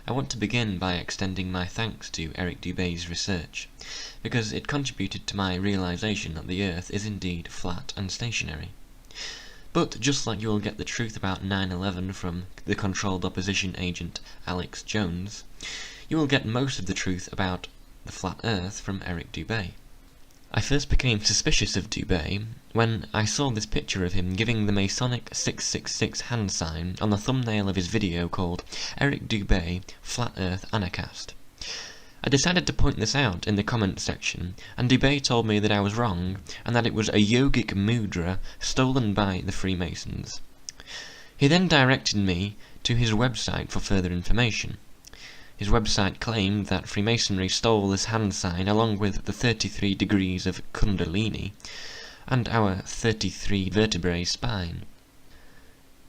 I want to begin by extending my thanks to Eric Dubay's research, because it contributed to my realization that the Earth is indeed flat and stationary. But just like you will get the truth about 9/11 from the controlled opposition agent Alex Jones, you will get most of the truth about the flat Earth from Eric Dubay. I first became suspicious of Dubay when I saw this picture of him giving the Masonic 666 hand sign on the thumbnail of his video called Eric Dubay Flat Earth Anarchist. I decided to point this out in the comments section, and Dubay told me that I was wrong and that it was a yogic mudra stolen by the Freemasons. He then directed me to his website for further information. His website claimed that Freemasonry stole this hand sign along with the 33 degrees of Kundalini and our 33 vertebrae spine.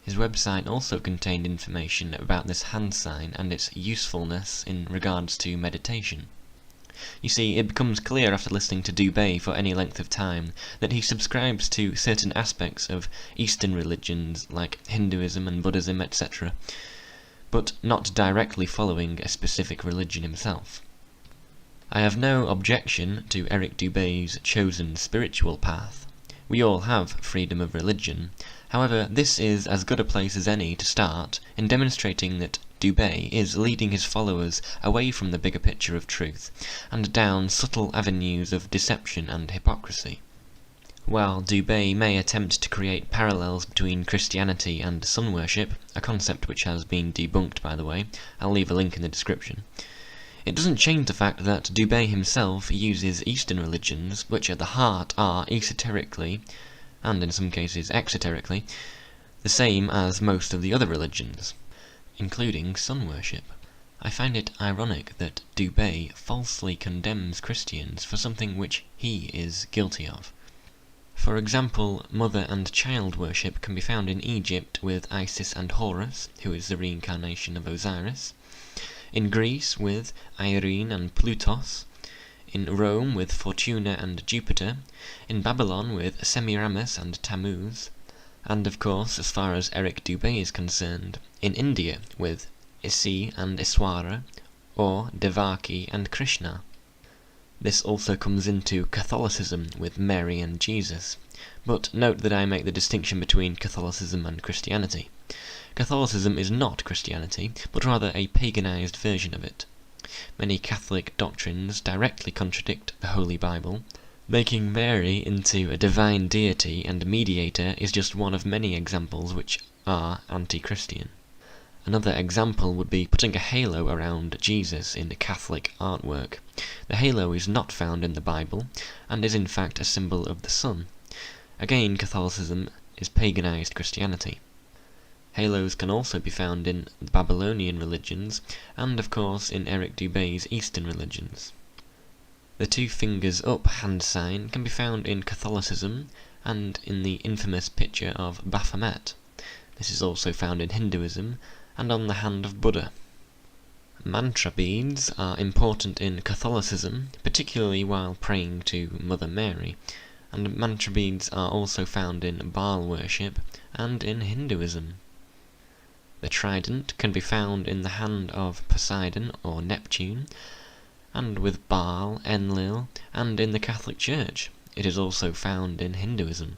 His website also contained information about this hand sign and its usefulness in regards to meditation. You see, it becomes clear after listening to Dubay for any length of time that he subscribes to certain aspects of Eastern religions like Hinduism and Buddhism, etc., but not directly following a specific religion himself. I have no objection to Eric Dubay's chosen spiritual path. We all have freedom of religion. However, this is as good a place as any to start in demonstrating that Dubay is leading his followers away from the bigger picture of truth and down subtle avenues of deception and hypocrisy. While Dubay may attempt to create parallels between Christianity and sun worship, a concept which has been debunked by the way, I'll leave a link in the description, it doesn't change the fact that Dubay himself uses Eastern religions, which at the heart are esoterically, and in some cases exoterically, the same as most of the other religions, including sun worship. I find it ironic that Dubay falsely condemns Christians for something which he is guilty of. For example, mother and child worship can be found in Egypt with Isis and Horus, who is the reincarnation of Osiris, in Greece with Irene and Plutos, in Rome with Fortuna and Jupiter, in Babylon with Semiramis and Tammuz, and of course, as far as Eric Dubay is concerned, in India with Isi and Iswara, or Devaki and Krishna. This also comes into Catholicism with Mary and Jesus, but note that I make the distinction between Catholicism and Christianity. Catholicism is not Christianity, but rather a paganized version of it. Many Catholic doctrines directly contradict the Holy Bible. Making Mary into a divine deity and mediator is just one of many examples which are anti-Christian. Another example would be putting a halo around Jesus in Catholic artwork. The halo is not found in the Bible, and is in fact a symbol of the sun. Again, Catholicism is paganized Christianity. Halos can also be found in the Babylonian religions, and of course in Eric Dubay's Eastern religions. The two fingers up hand sign can be found in Catholicism, and in the infamous picture of Baphomet. This is also found in Hinduism, and on the hand of Buddha. Mantra beads are important in Catholicism, particularly while praying to Mother Mary, and mantra beads are also found in Baal worship and in Hinduism. The trident can be found in the hand of Poseidon or Neptune, and with Baal, Enlil, and in the Catholic Church. It is also found in Hinduism.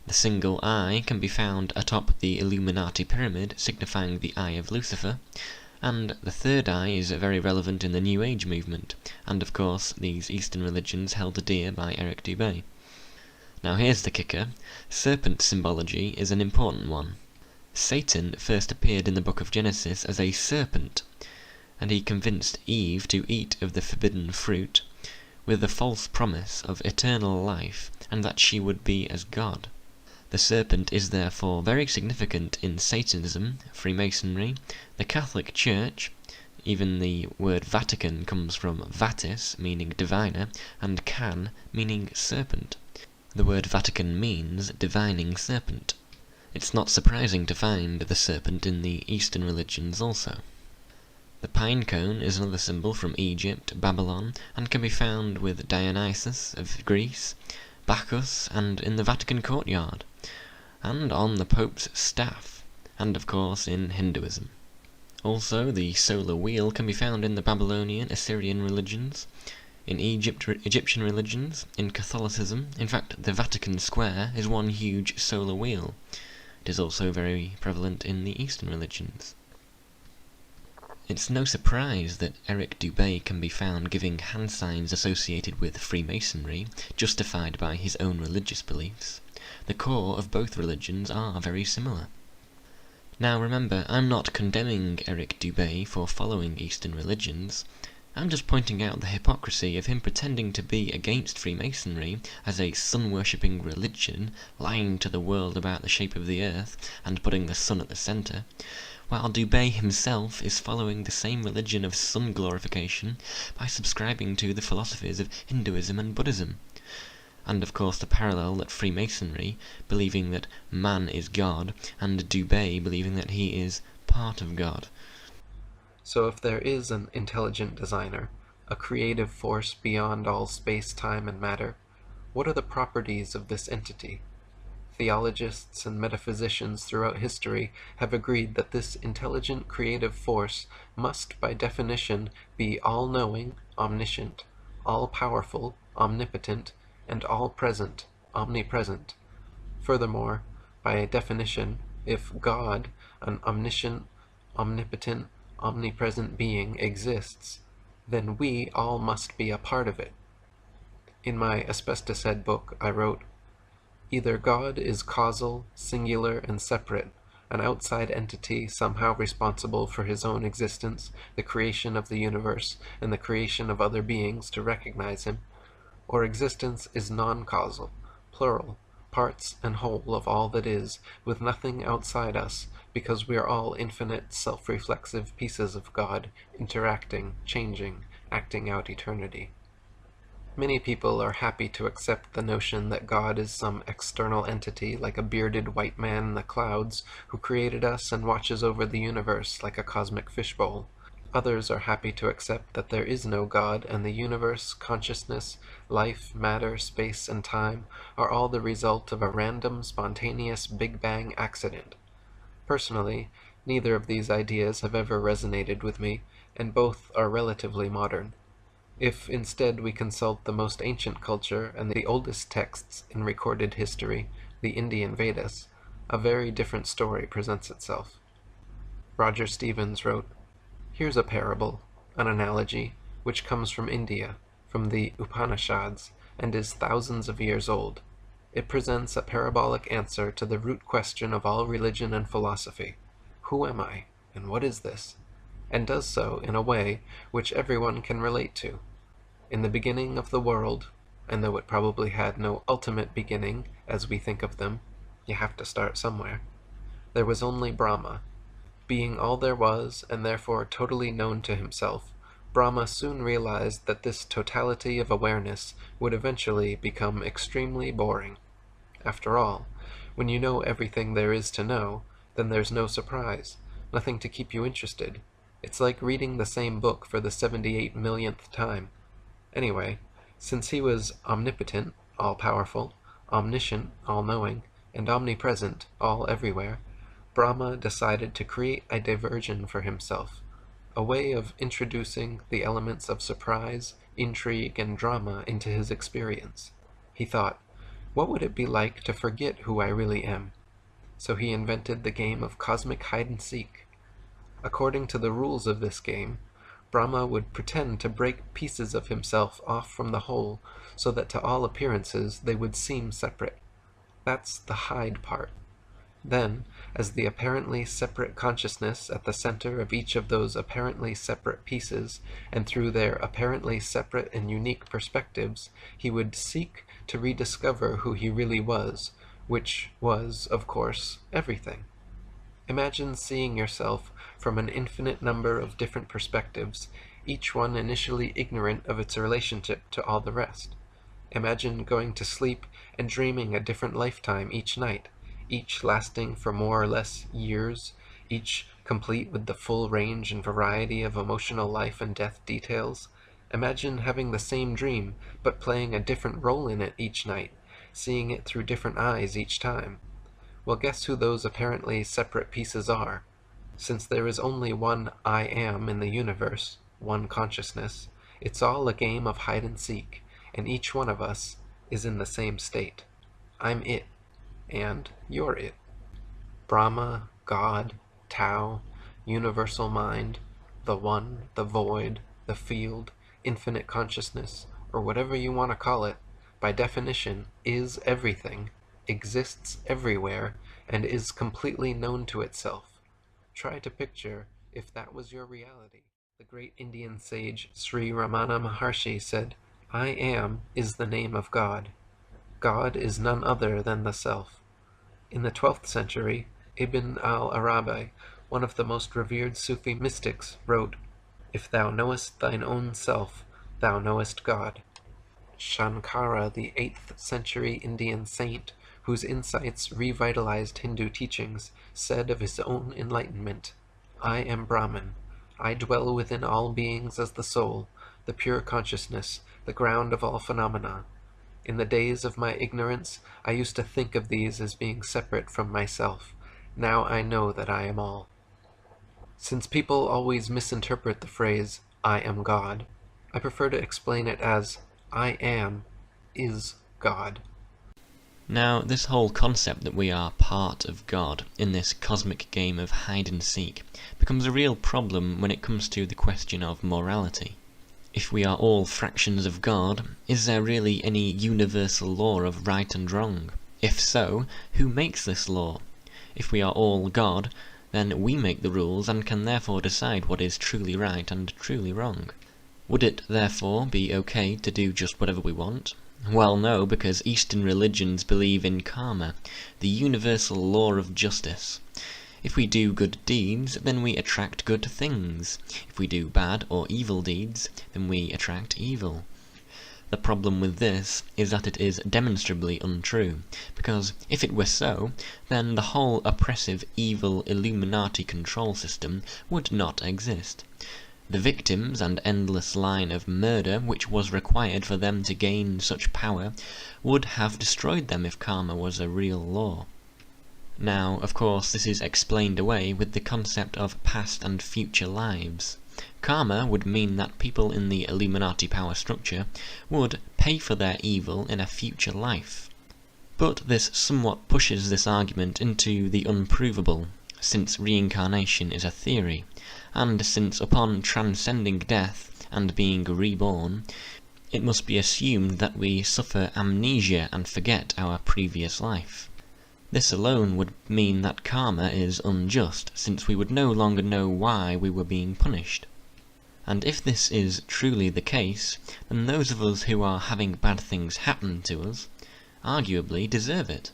The single eye can be found atop the Illuminati pyramid, signifying the eye of Lucifer, and the third eye is very relevant in the New Age movement, and of course these Eastern religions held dear by Eric Dubay. Now here's the kicker: serpent symbology is an important one. Satan first appeared in the book of Genesis as a serpent, and he convinced Eve to eat of the forbidden fruit, with the false promise of eternal life, and that she would be as God. The serpent is therefore very significant in Satanism, Freemasonry, the Catholic Church. Even the word Vatican comes from vatis, meaning diviner, and can, meaning serpent. The word Vatican means divining serpent. It's not surprising to find the serpent in the Eastern religions also. The pine cone is another symbol from Egypt, Babylon, and can be found with Dionysus of Greece, Bacchus, and in the Vatican courtyard, and on the Pope's staff, and of course in Hinduism. Also, the solar wheel can be found in the Babylonian, Assyrian religions, in Egyptian religions, in Catholicism. In fact, the Vatican Square is one huge solar wheel. It is also very prevalent in the Eastern religions. It's no surprise that Eric Dubay can be found giving hand signs associated with Freemasonry, justified by his own religious beliefs. The core of both religions are very similar. Now remember, I'm not condemning Eric Dubay for following Eastern religions. I'm just pointing out the hypocrisy of him pretending to be against Freemasonry as a sun-worshipping religion, lying to the world about the shape of the earth and putting the sun at the centre, while Dubay himself is following the same religion of sun glorification by subscribing to the philosophies of Hinduism and Buddhism. And of course the parallel that Freemasonry, believing that man is God, and Dubay believing that he is part of God. So if there is an intelligent designer, a creative force beyond all space, time, and matter, what are the properties of this entity? Theologists and metaphysicians throughout history have agreed that this intelligent creative force must by definition be all-knowing, omniscient, all-powerful, omnipotent, and all-present, omnipresent. Furthermore, by definition, if God, an omniscient, omnipotent, omnipresent being, exists, then we all must be a part of it. In my Asbestos book, I wrote, "Either God is causal, singular, and separate, an outside entity somehow responsible for his own existence, the creation of the universe, and the creation of other beings to recognize him, or existence is non-causal, plural, parts and whole of all that is, with nothing outside us, because we are all infinite, self-reflexive pieces of God, interacting, changing, acting out eternity." Many people are happy to accept the notion that God is some external entity like a bearded white man in the clouds who created us and watches over the universe like a cosmic fishbowl. Others are happy to accept that there is no God and the universe, consciousness, life, matter, space, and time are all the result of a random, spontaneous Big Bang accident. Personally, neither of these ideas have ever resonated with me, and both are relatively modern. If instead we consult the most ancient culture and the oldest texts in recorded history, the Indian Vedas, a very different story presents itself. Roger Stevens wrote, "Here's a parable, an analogy, which comes from India, from the Upanishads, and is thousands of years old. It presents a parabolic answer to the root question of all religion and philosophy. Who am I, and what is this? And does so in a way which everyone can relate to. In the beginning of the world, and though it probably had no ultimate beginning as we think of them, you have to start somewhere, there was only Brahma. Being all there was, and therefore totally known to himself, Brahma soon realized that this totality of awareness would eventually become extremely boring. After all, when you know everything there is to know, then there's no surprise, nothing to keep you interested. It's like reading the same book for the 78 millionth time. Anyway, since he was omnipotent, all-powerful, omniscient, all-knowing, and omnipresent, all-everywhere, Brahma decided to create a diversion for himself, a way of introducing the elements of surprise, intrigue, and drama into his experience. He thought, what would it be like to forget who I really am? So he invented the game of cosmic hide-and-seek. According to the rules of this game, Brahma would pretend to break pieces of himself off from the whole, so that to all appearances they would seem separate. That's the hide part. Then, as the apparently separate consciousness at the center of each of those apparently separate pieces, and through their apparently separate and unique perspectives, he would seek to rediscover who he really was, which was, of course, everything. Imagine seeing yourself from an infinite number of different perspectives, each one initially ignorant of its relationship to all the rest. Imagine going to sleep and dreaming a different lifetime each night, each lasting for more or less years, each complete with the full range and variety of emotional life and death details. Imagine having the same dream, but playing a different role in it each night, seeing it through different eyes each time. Well, guess who those apparently separate pieces are? Since there is only one I am in the universe, one consciousness, it's all a game of hide and seek, and each one of us is in the same state. I'm it, and you're it. Brahma, God, Tao, universal mind, the one, the void, the field, infinite consciousness, or whatever you want to call it, by definition, is everything, exists everywhere, and is completely known to itself. Try to picture if that was your reality. The great Indian sage Sri Ramana Maharshi said, "I am is the name of God. God is none other than the self." In the 12th century, Ibn al-Arabi, one of the most revered Sufi mystics, wrote, "If thou knowest thine own self, thou knowest God." Shankara, the 8th century Indian saint, whose insights revitalized Hindu teachings, said of his own enlightenment, "I am Brahman. I dwell within all beings as the soul, the pure consciousness, the ground of all phenomena. In the days of my ignorance, I used to think of these as being separate from myself. Now I know that I am all." Since people always misinterpret the phrase, "I am God," I prefer to explain it as, "I am is God." Now, this whole concept that we are part of God in this cosmic game of hide and seek becomes a real problem when it comes to the question of morality. If we are all fractions of God, is there really any universal law of right and wrong? If so, who makes this law? If we are all God, then we make the rules and can therefore decide what is truly right and truly wrong. Would it therefore be okay to do just whatever we want? Well, no, because Eastern religions believe in karma, the universal law of justice. If we do good deeds, then we attract good things. If we do bad or evil deeds, then we attract evil. The problem with this is that it is demonstrably untrue, because if it were so, then the whole oppressive, evil Illuminati control system would not exist. The victims and endless line of murder which was required for them to gain such power would have destroyed them if karma was a real law. Now, of course, this is explained away with the concept of past and future lives. Karma would mean that people in the Illuminati power structure would pay for their evil in a future life. But this somewhat pushes this argument into the unprovable, since reincarnation is a theory, and since upon transcending death and being reborn, it must be assumed that we suffer amnesia and forget our previous life. This alone would mean that karma is unjust, since we would no longer know why we were being punished. And if this is truly the case, then those of us who are having bad things happen to us arguably deserve it.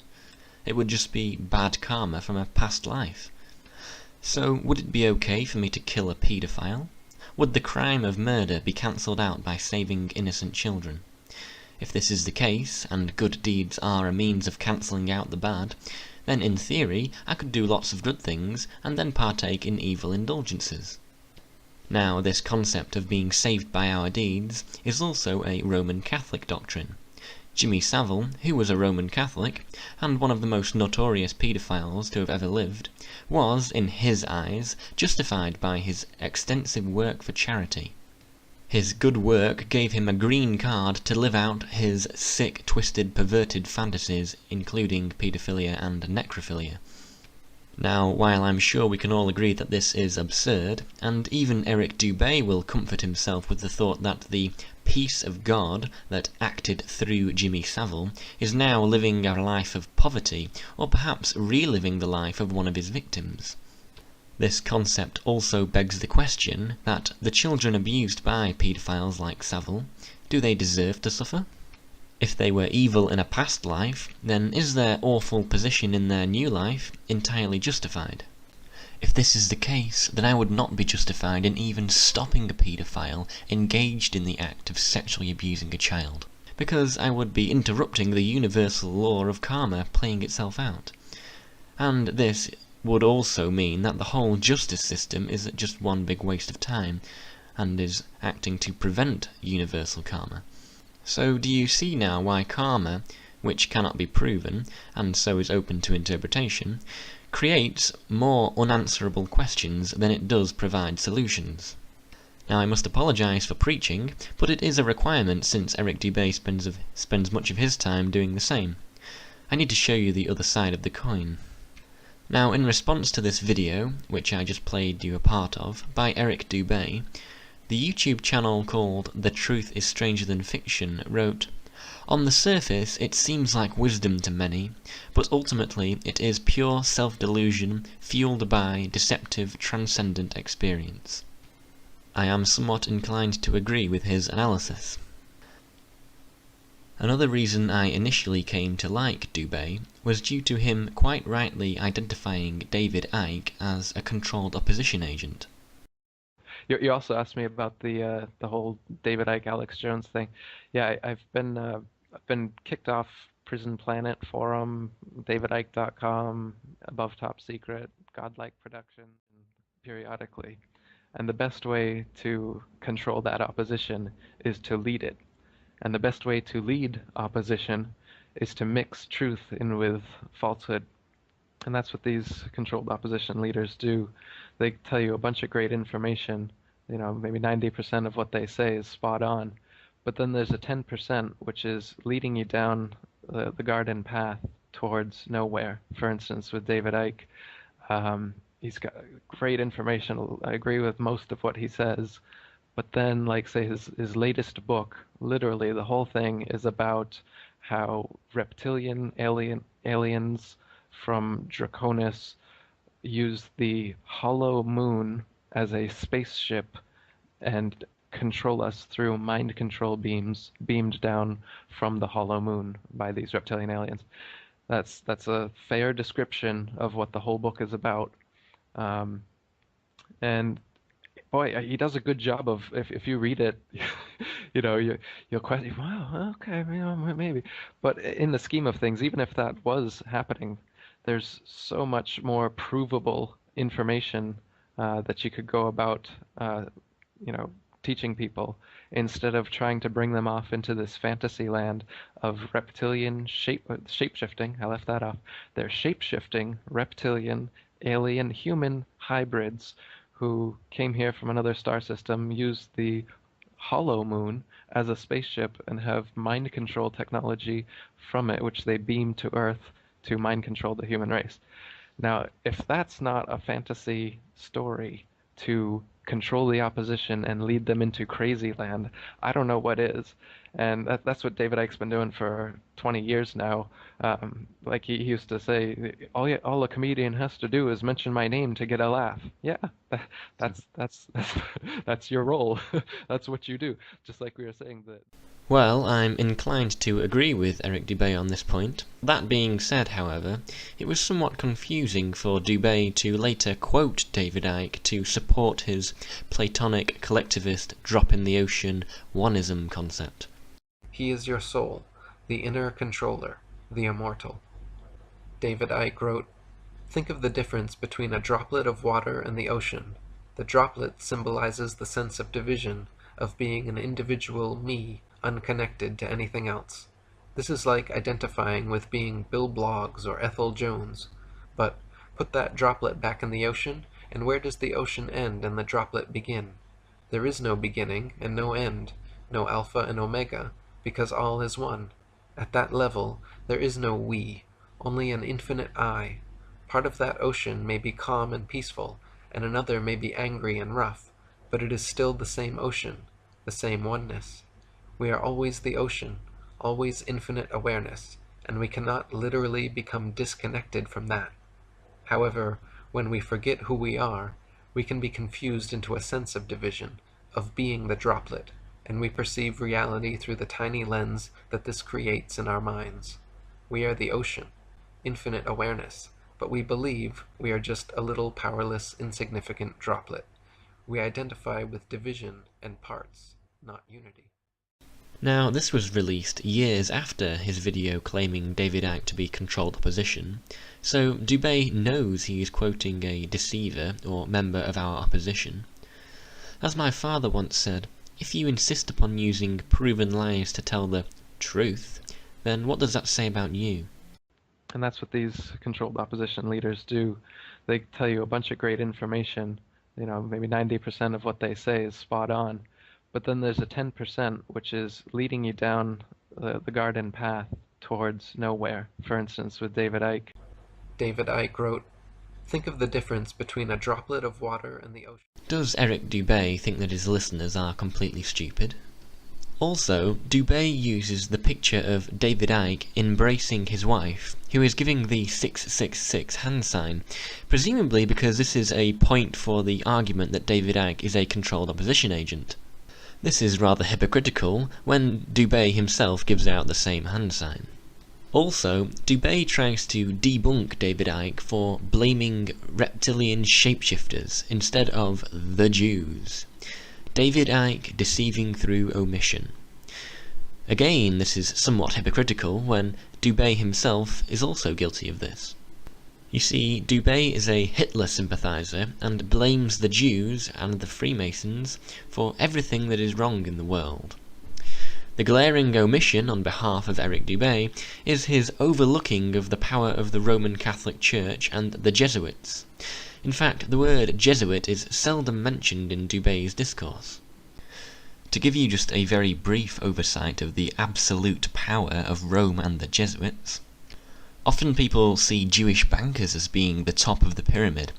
It would just be bad karma from a past life. So, would it be okay for me to kill a paedophile? Would the crime of murder be cancelled out by saving innocent children? If this is the case, and good deeds are a means of cancelling out the bad, then in theory I could do lots of good things and then partake in evil indulgences. Now, this concept of being saved by our deeds is also a Roman Catholic doctrine. Jimmy Savile, who was a Roman Catholic, and one of the most notorious paedophiles to have ever lived, was, in his eyes, justified by his extensive work for charity. His good work gave him a green card to live out his sick, twisted, perverted fantasies, including paedophilia and necrophilia. Now, while I'm sure we can all agree that this is absurd, and even Eric Dubay will comfort himself with the thought that the peace of God that acted through Jimmy Savile is now living a life of poverty, or perhaps reliving the life of one of his victims. This concept also begs the question that the children abused by paedophiles like Savile, do they deserve to suffer? If they were evil in a past life, then is their awful position in their new life entirely justified? If this is the case, then I would not be justified in even stopping a paedophile engaged in the act of sexually abusing a child, because I would be interrupting the universal law of karma playing itself out. And this would also mean that the whole justice system is just one big waste of time, and is acting to prevent universal karma. So do you see now why karma, which cannot be proven, and so is open to interpretation, creates more unanswerable questions than it does provide solutions. Now, I must apologise for preaching, but it is a requirement since Eric Dubay spends much of his time doing the same. I need to show you the other side of the coin. Now, in response to this video, which I just played you a part of, by Eric Dubay, the YouTube channel called The Truth is Stranger Than Fiction wrote, "On the surface, it seems like wisdom to many, but ultimately it is pure self-delusion fueled by deceptive, transcendent experience." I am somewhat inclined to agree with his analysis. Another reason I initially came to like Dubay was due to him quite rightly identifying David Icke as a controlled opposition agent. You also asked me about the whole David Icke, Alex Jones thing. Yeah, I've been kicked off Prison Planet forum, davidicke.com, Above Top Secret, Godlike Production, periodically. And the best way to control that opposition is to lead it. And the best way to lead opposition is to mix truth in with falsehood. And that's what these controlled opposition leaders do. They tell you a bunch of great information, maybe 90% of what they say is spot on. But then there's a 10% which is leading you down the garden path towards nowhere. For instance, with David Icke, he's got great information. I agree with most of what he says. But then, like, say, his latest book, literally the whole thing is about how reptilian aliens from Draconis use the hollow moon as a spaceship and control us through mind control beams beamed down from the hollow moon by these reptilian aliens. That's a fair description of what the whole book is about. And boy, he does a good job of, if you read it, you'll question, wow, okay, maybe. But in the scheme of things, even if that was happening, there's so much more provable information that you could go about, teaching people instead of trying to bring them off into this fantasy land of reptilian shape-shifting. I left that off. They're shape-shifting, reptilian, alien, human hybrids who came here from another star system, used the hollow moon as a spaceship, and have mind control technology from it, which they beam to Earth to mind control the human race. Now, if that's not a fantasy story to control the opposition and lead them into crazy land, I don't know what is. And that's what David Icke's been doing for 20 years now. Like he used to say, all a comedian has to do is mention my name to get a laugh. Yeah, that's your role. That's what you do. Just like we were saying that. Well, I'm inclined to agree with Eric Dubay on this point. That being said, however, it was somewhat confusing for Dubay to later quote David Icke to support his Platonic collectivist drop-in-the-ocean oneism concept. He is your soul, the inner controller, the immortal. David Icke wrote, "Think of the difference between a droplet of water and the ocean. The droplet symbolizes the sense of division, of being an individual me, unconnected to anything else. This is like identifying with being Bill Bloggs or Ethel Jones. But put that droplet back in the ocean, and where does the ocean end and the droplet begin? There is no beginning and no end, no alpha and omega, because all is one. At that level, there is no we, only an infinite I. Part of that ocean may be calm and peaceful, and another may be angry and rough, but it is still the same ocean, the same oneness. We are always the ocean, always infinite awareness, and we cannot literally become disconnected from that. However, when we forget who we are, we can be confused into a sense of division, of being the droplet, and we perceive reality through the tiny lens that this creates in our minds. We are the ocean, infinite awareness, but we believe we are just a little powerless, insignificant droplet. We identify with division and parts, not unity." Now, this was released years after his video claiming David Icke to be controlled opposition, so Dubay knows he is quoting a deceiver or member of our opposition. As my father once said, if you insist upon using proven lies to tell the truth, then what does that say about you? And that's what these controlled opposition leaders do. They tell you a bunch of great information. Maybe 90% of what they say is spot on. But then there's a 10% which is leading you down the garden path towards nowhere. For instance, with David Icke. David Icke wrote, "Think of the difference between a droplet of water and the ocean." Does Eric Dubay think that his listeners are completely stupid? Also, Dubay uses the picture of David Icke embracing his wife, who is giving the 666 hand sign, presumably because this is a point for the argument that David Icke is a controlled opposition agent. This is rather hypocritical when Dubay himself gives out the same hand sign. Also, Dubay tries to debunk David Icke for blaming reptilian shapeshifters instead of the Jews. David Icke deceiving through omission. Again, this is somewhat hypocritical when Dubay himself is also guilty of this. You see, Dubay is a Hitler sympathizer and blames the Jews and the Freemasons for everything that is wrong in the world. The glaring omission on behalf of Eric Dubay is his overlooking of the power of the Roman Catholic Church and the Jesuits. In fact, the word Jesuit is seldom mentioned in Dubay's discourse. To give you just a very brief oversight of the absolute power of Rome and the Jesuits, often people see Jewish bankers as being the top of the pyramid.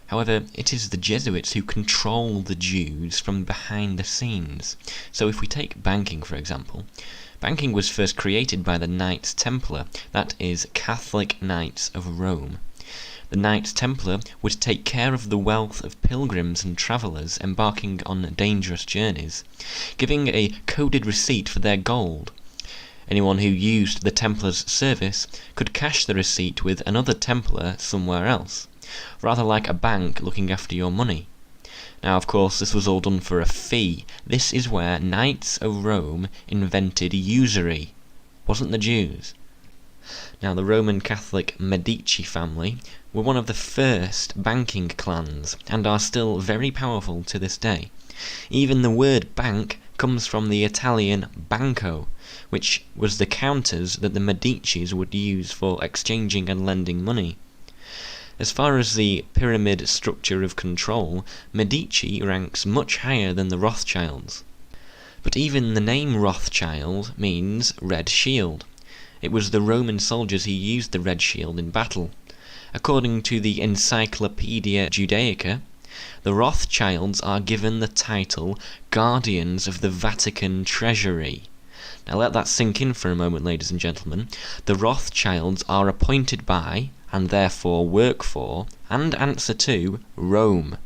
However, it is the Jesuits who control the Jews from behind the scenes. So if we take banking, for example, banking was first created by the Knights Templar, that is, Catholic Knights of Rome. The Knights Templar would take care of the wealth of pilgrims and travellers embarking on dangerous journeys, giving a coded receipt for their gold. Anyone who used the Templars' service could cash the receipt with another Templar somewhere else, rather like a bank looking after your money. Now, of course, this was all done for a fee. This is where Knights of Rome invented usury. Wasn't the Jews. Now, the Roman Catholic Medici family were one of the first banking clans, and are still very powerful to this day. Even the word bank comes from the Italian banco, which was the counters that the Medicis would use for exchanging and lending money. As far as the pyramid structure of control, Medici ranks much higher than the Rothschilds. But even the name Rothschild means red shield. It was the Roman soldiers who used the red shield in battle. According to the Encyclopaedia Judaica, the Rothschilds are given the title Guardians of the Vatican Treasury. Now let that sink in for a moment, ladies and gentlemen. The Rothschilds are appointed by, and therefore work for, and answer to, Rome.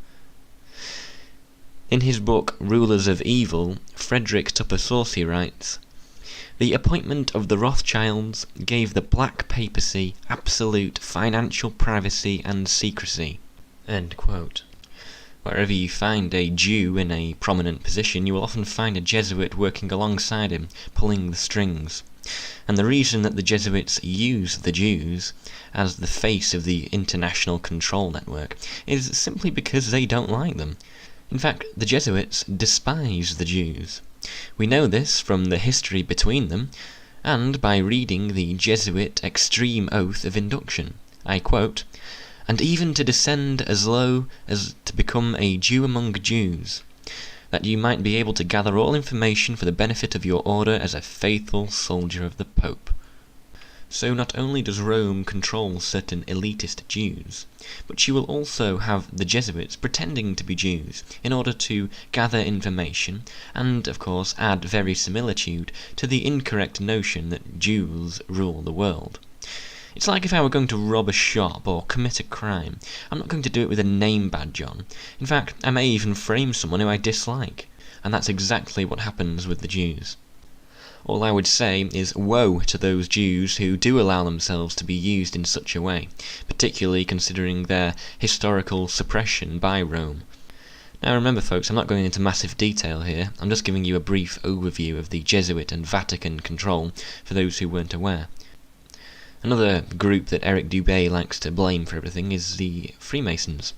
In his book Rulers of Evil, Frederick Tupper Saucy writes, "The appointment of the Rothschilds gave the Black Papacy absolute financial privacy and secrecy." End quote. Wherever you find a Jew in a prominent position, you will often find a Jesuit working alongside him, pulling the strings. And the reason that the Jesuits use the Jews as the face of the international control network is simply because they don't like them. In fact, the Jesuits despise the Jews. We know this from the history between them, and by reading the Jesuit extreme oath of induction. I quote, "And even to descend as low as to become a Jew among Jews, that you might be able to gather all information for the benefit of your order as a faithful soldier of the Pope." So not only does Rome control certain elitist Jews, but she will also have the Jesuits pretending to be Jews in order to gather information and, of course, add verisimilitude to the incorrect notion that Jews rule the world. It's like if I were going to rob a shop or commit a crime. I'm not going to do it with a name badge on. In fact, I may even frame someone who I dislike. And that's exactly what happens with the Jews. All I would say is woe to those Jews who do allow themselves to be used in such a way, particularly considering their historical suppression by Rome. Now remember folks, I'm not going into massive detail here, I'm just giving you a brief overview of the Jesuit and Vatican control for those who weren't aware. Another group that Eric Dubay likes to blame for everything is the Freemasons.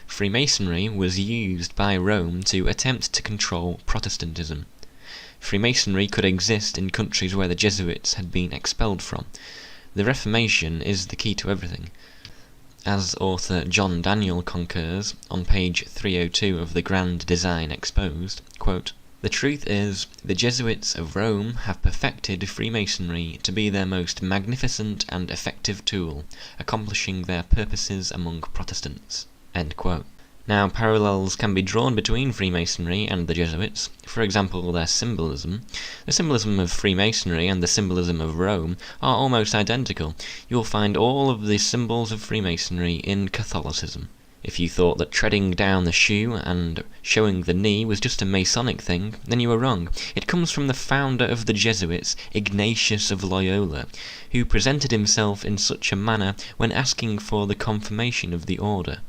Freemasonry was used by Rome to attempt to control Protestantism. Freemasonry could exist in countries where the Jesuits had been expelled from. The Reformation is the key to everything. As author John Daniel concurs on page 302 of the Grand Design Exposed, quote, "The truth is, the Jesuits of Rome have perfected Freemasonry to be their most magnificent and effective tool, accomplishing their purposes among Protestants." End quote. Now, parallels can be drawn between Freemasonry and the Jesuits. For example, their symbolism. The symbolism of Freemasonry and the symbolism of Rome are almost identical. You'll find all of the symbols of Freemasonry in Catholicism. If you thought that treading down the shoe and showing the knee was just a Masonic thing, then you were wrong. It comes from the founder of the Jesuits, Ignatius of Loyola, who presented himself in such a manner when asking for the confirmation of the order.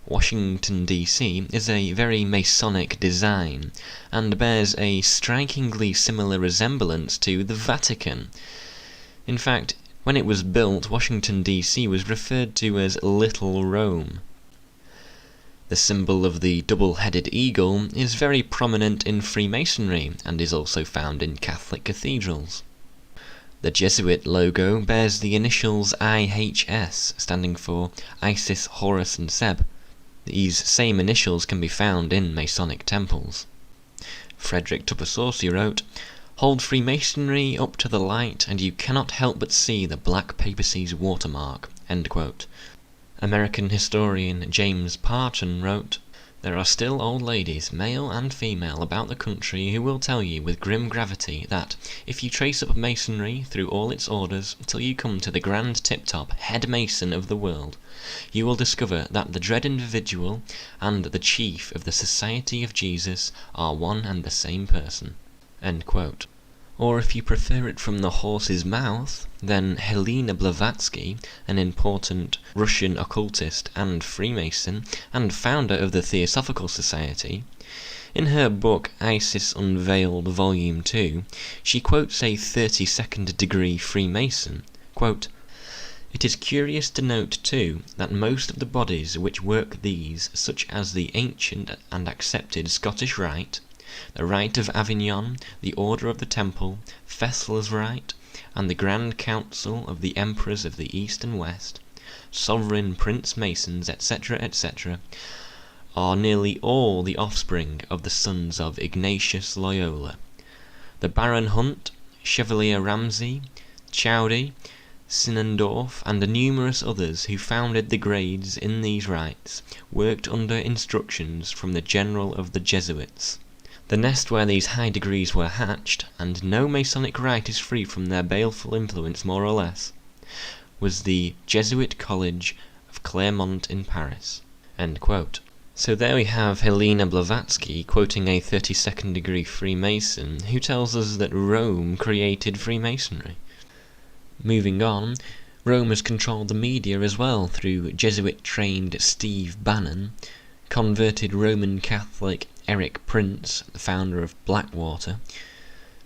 Washington, D.C. is a very Masonic design, and bears a strikingly similar resemblance to the Vatican. In fact, when it was built, Washington, D.C. was referred to as Little Rome. The symbol of the double-headed eagle is very prominent in Freemasonry, and is also found in Catholic cathedrals. The Jesuit logo bears the initials IHS, standing for Isis, Horus and Seb. These same initials can be found in Masonic temples. Frederick Tupper-Saussure wrote, "Hold Freemasonry up to the light, and you cannot help but see the black papacy's watermark." End quote. American historian James Parton wrote, "There are still old ladies, male and female, about the country who will tell you with grim gravity that, if you trace up Masonry through all its orders till you come to the grand tip-top head Mason of the world, you will discover that the dread individual and the chief of the Society of Jesus are one and the same person." End quote. Or if you prefer it from the horse's mouth, then Helena Blavatsky, an important Russian occultist and Freemason, and founder of the Theosophical Society, in her book Isis Unveiled Volume 2, she quotes a 32nd degree Freemason, quote, "It is curious to note, too, that most of the bodies which work these, such as the ancient and accepted Scottish Rite, the Rite of Avignon, the Order of the Temple, Fessel's Rite, and the Grand Council of the Emperors of the East and West, Sovereign Prince Masons, etc., etc., are nearly all the offspring of the sons of Ignatius Loyola. The Baron Hunt, Chevalier Ramsay, Chowdy, Sinendorf, and numerous others who founded the grades in these rites, worked under instructions from the General of the Jesuits. The nest where these high degrees were hatched, and no Masonic rite is free from their baleful influence more or less, was the Jesuit College of Clermont in Paris." End quote. So there we have Helena Blavatsky quoting a 32nd degree Freemason who tells us that Rome created Freemasonry. Moving on, Rome has controlled the media as well through Jesuit-trained Steve Bannon, converted Roman Catholic Eric Prince, the founder of Blackwater,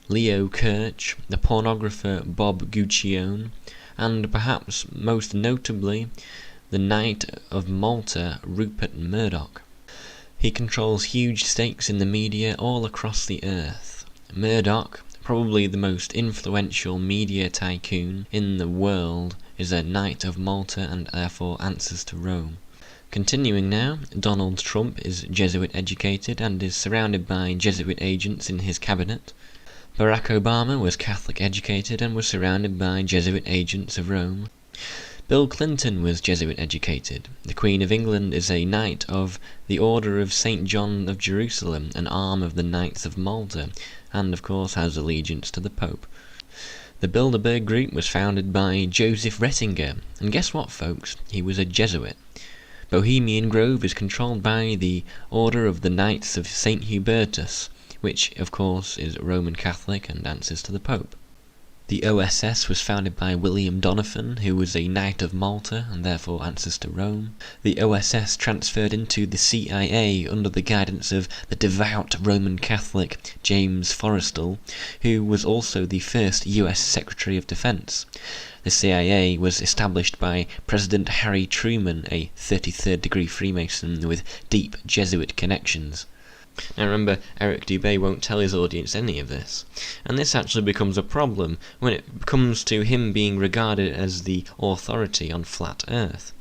Leo Kirch, the pornographer Bob Guccione, and perhaps most notably, the Knight of Malta Rupert Murdoch. He controls huge stakes in the media all across the earth. Murdoch, probably the most influential media tycoon in the world, is a Knight of Malta and therefore answers to Rome. Continuing now, Donald Trump is Jesuit educated and is surrounded by Jesuit agents in his cabinet. Barack Obama was Catholic educated and was surrounded by Jesuit agents of Rome. Bill Clinton was Jesuit educated. The Queen of England is a Knight of the Order of St. John of Jerusalem, an arm of the Knights of Malta, and of course has allegiance to the Pope. The Bilderberg Group was founded by Joseph Ratzinger, and guess what, folks? He was a Jesuit. Bohemian Grove is controlled by the Order of the Knights of St. Hubertus, which, of course, is Roman Catholic and answers to the Pope. The OSS was founded by William Donovan, who was a Knight of Malta and therefore answers to Rome. The OSS transferred into the CIA under the guidance of the devout Roman Catholic James Forrestal, who was also the first US Secretary of Defense. The CIA was established by President Harry Truman, a 33rd degree Freemason with deep Jesuit connections. Now remember, Eric Dubay won't tell his audience any of this, and this actually becomes a problem when it comes to him being regarded as the authority on flat Earth.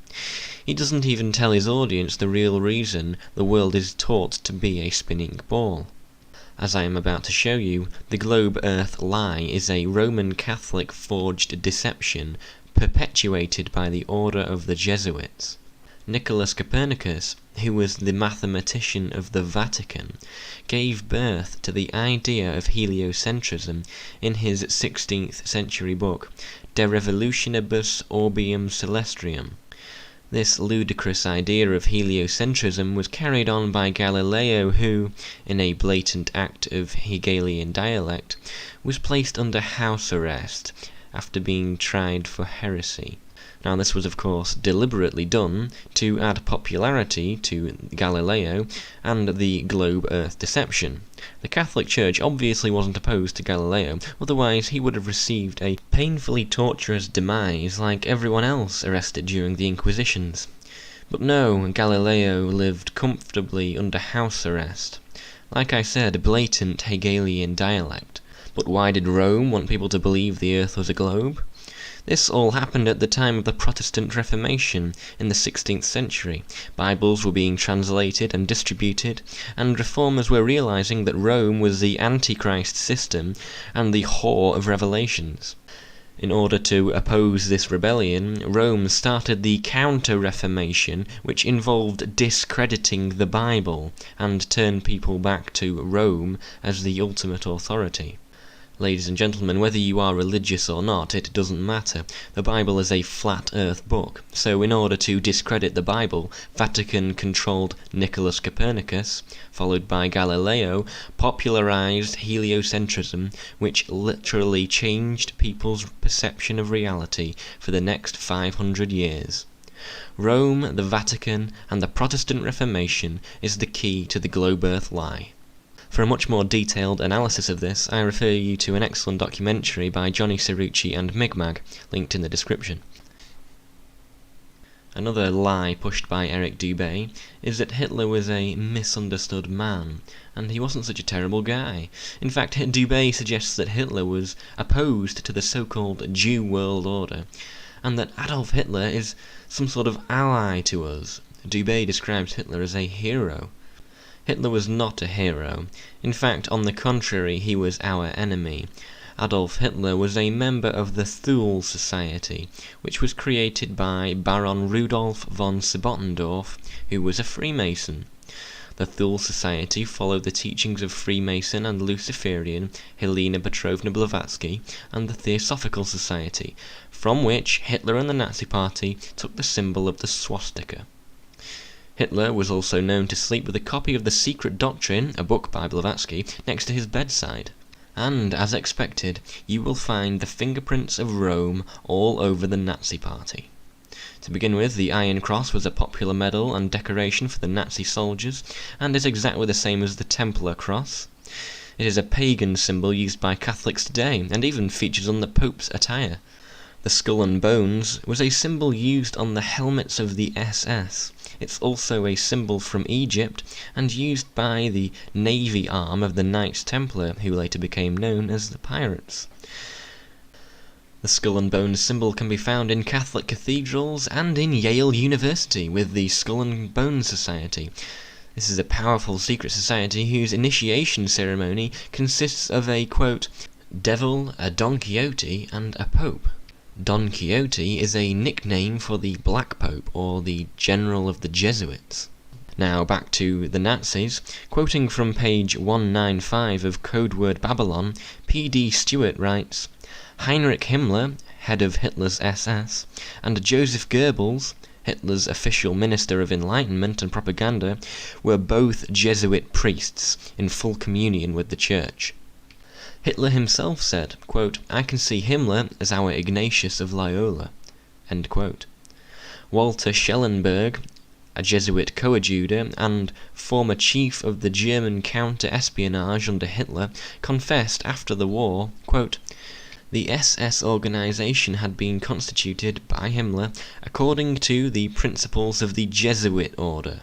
He doesn't even tell his audience the real reason the world is taught to be a spinning ball. As I am about to show you, the globe Earth lie is a Roman Catholic forged deception perpetuated by the order of the Jesuits. Nicholas Copernicus, who was the mathematician of the Vatican, gave birth to the idea of heliocentrism in his 16th century book De Revolutionibus Orbium Celestium. This ludicrous idea of heliocentrism was carried on by Galileo, who, in a blatant act of Hegelian dialect, was placed under house arrest after being tried for heresy. Now this was of course deliberately done to add popularity to Galileo and the globe Earth deception. The Catholic Church obviously wasn't opposed to Galileo, otherwise he would have received a painfully torturous demise like everyone else arrested during the Inquisitions. But no, Galileo lived comfortably under house arrest. Like I said, blatant Hegelian dialect. But why did Rome want people to believe the Earth was a globe? This all happened at the time of the Protestant Reformation in the 16th century. Bibles were being translated and distributed, and reformers were realizing that Rome was the Antichrist system and the whore of revelations. In order to oppose this rebellion, Rome started the Counter-Reformation, which involved discrediting the Bible and turned people back to Rome as the ultimate authority. Ladies and gentlemen, whether you are religious or not, it doesn't matter. The Bible is a flat earth book, so in order to discredit the Bible, Vatican-controlled Nicholas Copernicus, followed by Galileo, popularized heliocentrism, which literally changed people's perception of reality for the next 500 years. Rome, the Vatican, and the Protestant Reformation is the key to the globe Earth lie. For a much more detailed analysis of this, I refer you to an excellent documentary by Johnny Cerrucci and Migmag, linked in the description. Another lie pushed by Eric Dubay is that Hitler was a misunderstood man, and he wasn't such a terrible guy. In fact, Dubay suggests that Hitler was opposed to the so-called Jew world order, and that Adolf Hitler is some sort of ally to us. Dubay describes Hitler as a hero. Hitler was not a hero. In fact, on the contrary, he was our enemy. Adolf Hitler was a member of the Thule Society, which was created by Baron Rudolf von Sebottendorf, who was a Freemason. The Thule Society followed the teachings of Freemason and Luciferian Helena Petrovna Blavatsky and the Theosophical Society, from which Hitler and the Nazi Party took the symbol of the swastika. Hitler was also known to sleep with a copy of The Secret Doctrine, a book by Blavatsky, next to his bedside. And, as expected, you will find the fingerprints of Rome all over the Nazi Party. To begin with, the Iron Cross was a popular medal and decoration for the Nazi soldiers, and is exactly the same as the Templar Cross. It is a pagan symbol used by Catholics today, and even features on the Pope's attire. The skull and bones was a symbol used on the helmets of the SS. It's also a symbol from Egypt, and used by the navy arm of the Knights Templar, who later became known as the Pirates. The skull and bones symbol can be found in Catholic cathedrals and in Yale University with the Skull and Bones Society. This is a powerful secret society whose initiation ceremony consists of a, quote, devil, a Don Quixote, and a pope. Don Quixote is a nickname for the Black Pope, or the General of the Jesuits. Now back to the Nazis. Quoting from page 195 of Codeword Babylon, P.D. Stewart writes, Heinrich Himmler, head of Hitler's SS, and Joseph Goebbels, Hitler's official Minister of Enlightenment and Propaganda, were both Jesuit priests in full communion with the Church. Hitler himself said, quote, I can see Himmler as our Ignatius of Loyola, end quote. Walter Schellenberg, a Jesuit coadjutor and former chief of the German counter-espionage under Hitler, confessed after the war, quote, the SS organization had been constituted by Himmler according to the principles of the Jesuit order.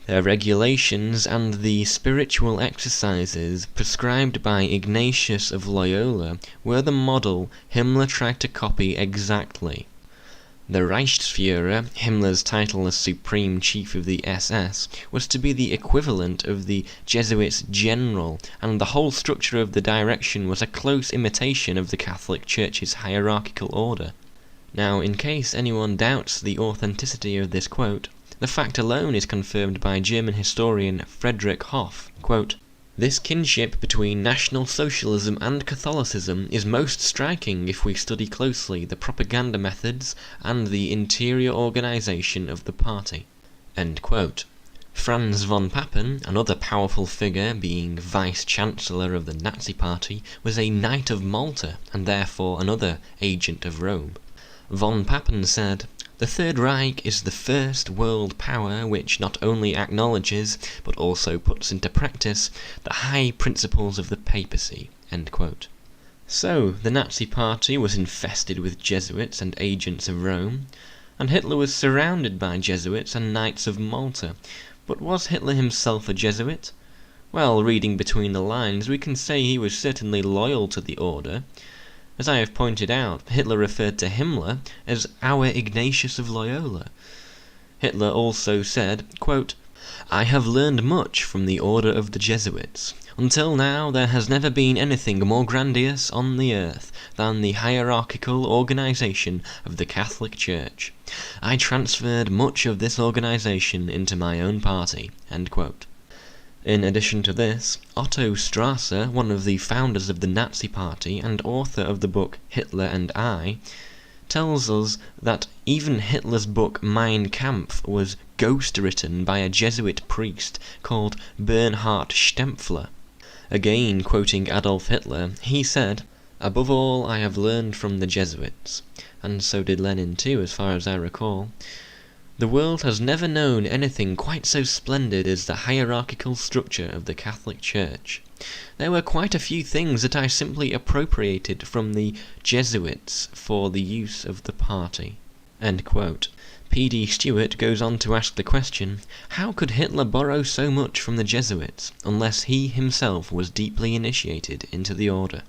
Their regulations and the spiritual exercises prescribed by Ignatius of Loyola were the model Himmler tried to copy exactly. The Reichsführer, Himmler's title as Supreme Chief of the SS, was to be the equivalent of the Jesuits' general, and the whole structure of the direction was a close imitation of the Catholic Church's hierarchical order. Now, in case anyone doubts the authenticity of this quote, the fact alone is confirmed by German historian Friedrich Hoff. Quote, "This kinship between National Socialism and Catholicism is most striking if we study closely the propaganda methods and the interior organization of the party." End quote. Franz von Papen, another powerful figure being vice-chancellor of the Nazi Party, was a Knight of Malta and therefore another agent of Rome. Von Papen said, "The Third Reich is the first world power which not only acknowledges, but also puts into practice, the high principles of the papacy." End quote. So, the Nazi Party was infested with Jesuits and agents of Rome, and Hitler was surrounded by Jesuits and Knights of Malta. But was Hitler himself a Jesuit? Well, reading between the lines, we can say he was certainly loyal to the order. As I have pointed out, Hitler referred to Himmler as our Ignatius of Loyola. Hitler also said, quote, "I have learned much from the order of the Jesuits. Until now there has never been anything more grandiose on the earth than the hierarchical organization of the Catholic Church. I transferred much of this organization into my own party." End quote. In addition to this, Otto Strasser, one of the founders of the Nazi Party and author of the book Hitler and I, tells us that even Hitler's book Mein Kampf was ghost-written by a Jesuit priest called Bernhard Stempfler. Again, quoting Adolf Hitler, he said, "Above all, I have learned from the Jesuits," and so did Lenin too, as far as I recall. "The world has never known anything quite so splendid as the hierarchical structure of the Catholic Church. There were quite a few things that I simply appropriated from the Jesuits for the use of the party." End quote. P.D. Stewart goes on to ask the question, how could Hitler borrow so much from the Jesuits, unless he himself was deeply initiated into the order?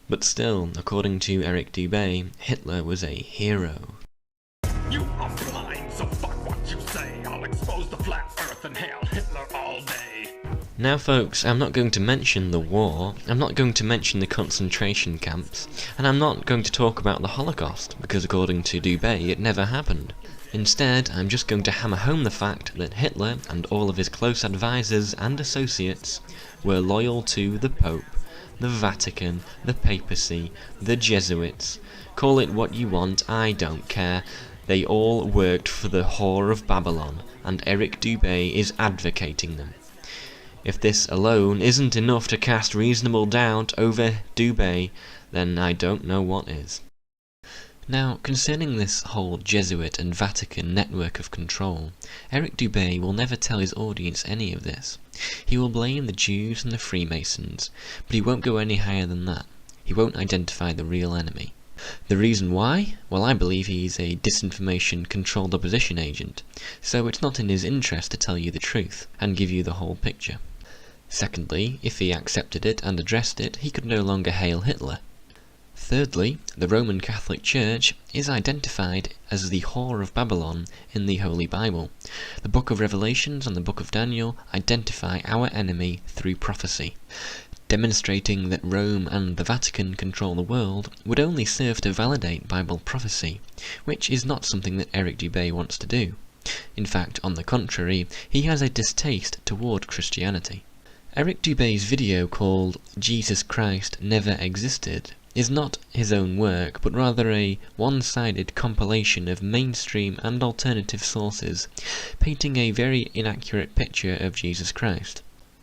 But still, according to Eric Dubay, Hitler was a hero. You are blind, so fuck what you say. I'll expose the flat earth and hail Hitler all day. Now folks, I'm not going to mention the war, I'm not going to mention the concentration camps, and I'm not going to talk about the Holocaust, because according to Dubay, it never happened. Instead, I'm just going to hammer home the fact that Hitler and all of his close advisors and associates were loyal to the Pope, the Vatican, the papacy, the Jesuits. Call it what you want, I don't care. They all worked for the Whore of Babylon, and Eric Dubay is advocating them. If this alone isn't enough to cast reasonable doubt over Dubay, then I don't know what is. Now, concerning this whole Jesuit and Vatican network of control, Eric Dubay will never tell his audience any of this. He will blame the Jews and the Freemasons, but he won't go any higher than that. He won't identify the real enemy. The reason why? Well, I believe he's a disinformation-controlled opposition agent, so it's not in his interest to tell you the truth, and give you the whole picture. Secondly, if he accepted it and addressed it, he could no longer hail Hitler. Thirdly, the Roman Catholic Church is identified as the Whore of Babylon in the Holy Bible. The Book of Revelations and the Book of Daniel identify our enemy through prophecy. Demonstrating that Rome and the Vatican control the world would only serve to validate Bible prophecy, which is not something that Eric Dubay wants to do. In fact, on the contrary, he has a distaste toward Christianity. Eric Dubay's video called Jesus Christ Never Existed is not his own work, but rather a one-sided compilation of mainstream and alternative sources, painting a very inaccurate picture of Jesus Christ.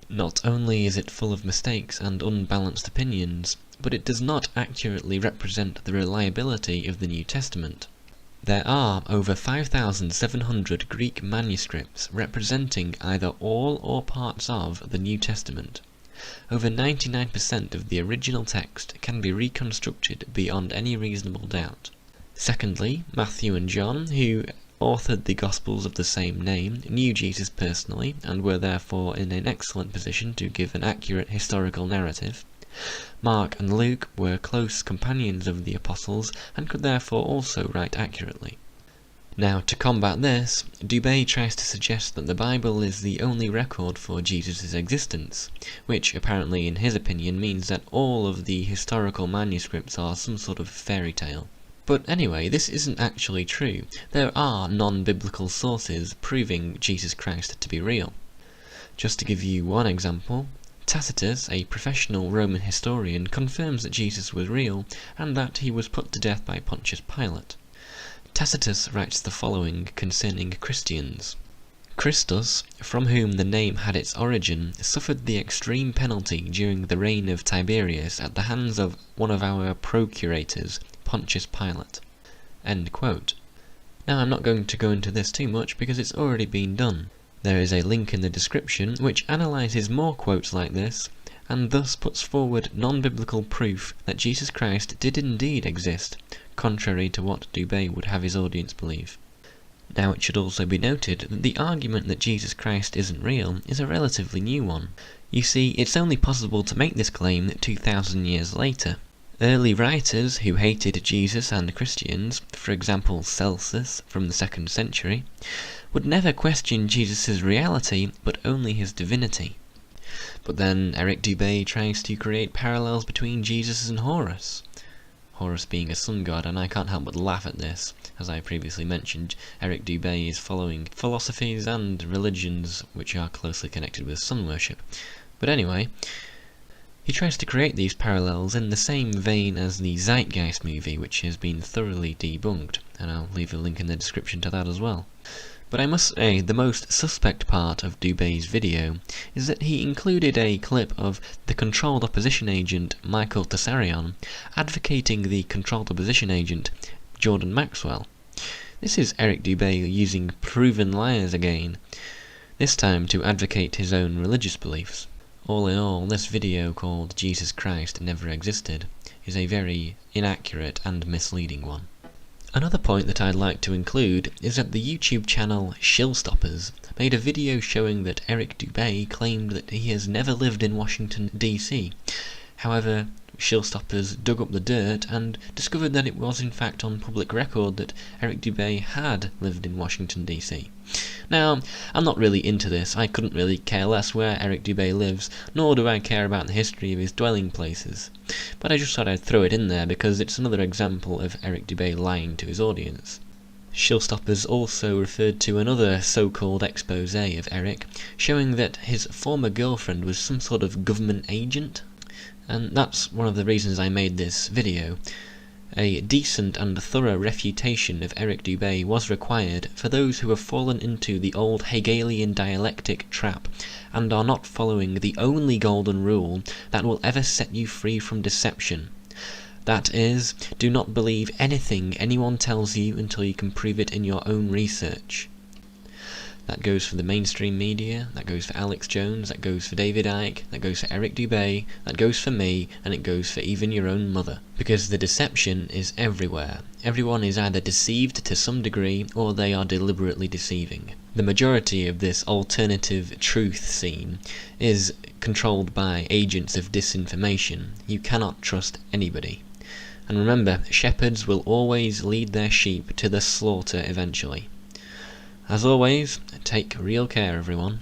Not only is it full of mistakes and unbalanced opinions, but it does not accurately represent the reliability of the New Testament. There are over 5,700 Greek manuscripts representing either all or parts of the New Testament. Over 99% of the original text can be reconstructed beyond any reasonable doubt. Secondly, Matthew and John, who authored the Gospels of the same name, knew Jesus personally, and were therefore in an excellent position to give an accurate historical narrative. Mark and Luke were close companions of the apostles, and could therefore also write accurately. Now, to combat this, Dubay tries to suggest that the Bible is the only record for Jesus' existence, which apparently in his opinion means that all of the historical manuscripts are some sort of fairy tale. But anyway, this isn't actually true. There are non-biblical sources proving Jesus Christ to be real. Just to give you one example, Tacitus, a professional Roman historian, confirms that Jesus was real and that he was put to death by Pontius Pilate. Tacitus writes the following concerning Christians. Christus, from whom the name had its origin, suffered the extreme penalty during the reign of Tiberius at the hands of one of our procurators, Pontius Pilate. End quote. Now I'm not going to go into this too much because it's already been done. There is a link in the description which analyses more quotes like this, and thus puts forward non-biblical proof that Jesus Christ did indeed exist, contrary to what Dubay would have his audience believe. Now it should also be noted that the argument that Jesus Christ isn't real is a relatively new one. You see, it's only possible to make this claim 2,000 years later. Early writers who hated Jesus and Christians, for example Celsus from the 2nd century, would never question Jesus' reality but only his divinity. But then Eric Dubay tries to create parallels between Jesus and Horus. Horus being a sun god, and I can't help but laugh at this. As I previously mentioned, Eric Dubay is following philosophies and religions which are closely connected with sun worship. But anyway, he tries to create these parallels in the same vein as the Zeitgeist movie, which has been thoroughly debunked, and I'll leave a link in the description to that as well. But I must say, the most suspect part of Dubay's video is that he included a clip of the controlled opposition agent Michael Tessarion advocating the controlled opposition agent Jordan Maxwell. This is Eric Dubay using proven liars again, this time to advocate his own religious beliefs. All in all, this video called Jesus Christ Never Existed is a very inaccurate and misleading one. Another point that I'd like to include is that the YouTube channel Shillstoppers made a video showing that Eric Dubay claimed that he has never lived in Washington, D.C. However, Shillstoppers dug up the dirt and discovered that it was in fact on public record that Eric Dubay had lived in Washington, D.C. Now, I'm not really into this. I couldn't really care less where Eric Dubay lives, nor do I care about the history of his dwelling places. But I just thought I'd throw it in there because it's another example of Eric Dubay lying to his audience. Shillstoppers also referred to another so-called expose of Eric, showing that his former girlfriend was some sort of government agent. And that's one of the reasons I made this video. A decent and thorough refutation of Eric Dubay was required for those who have fallen into the old Hegelian dialectic trap and are not following the only golden rule that will ever set you free from deception. That is, do not believe anything anyone tells you until you can prove it in your own research. That goes for the mainstream media, that goes for Alex Jones, that goes for David Icke, that goes for Eric Dubay, that goes for me, and it goes for even your own mother. Because the deception is everywhere. Everyone is either deceived to some degree, or they are deliberately deceiving. The majority of this alternative truth scene is controlled by agents of disinformation. You cannot trust anybody. And remember, shepherds will always lead their sheep to the slaughter eventually. As always, take real care, everyone.